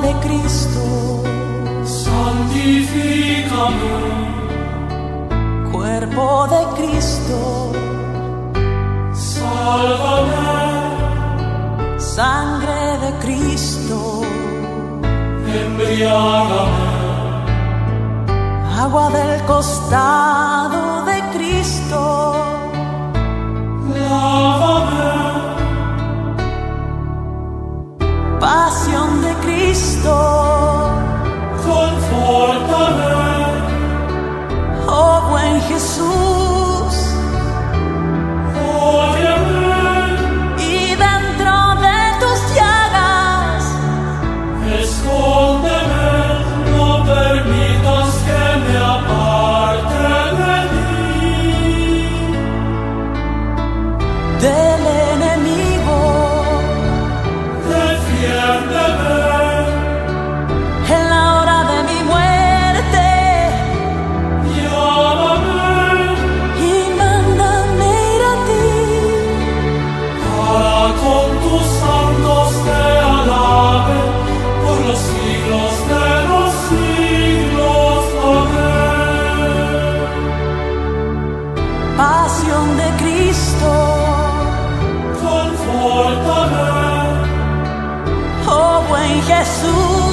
de Cristo, santifícame. cuerpo de Cristo, Sálvame, sangre de Cristo, embriágame, agua del costado de Cristo, lávame, pasión de Cristo, confórtame, oh buen Jesús, óyeme, y dentro de tus llagas, escóndeme, no permitas que me aparte de ti. del enemigo, Defiéndeme, en la hora de mi muerte, llámame, y mándame ir a ti, para con tus santos te alabe por los siglos de los siglos. Amén. pasión de Cristo, Confórtame, oh buen Jesús.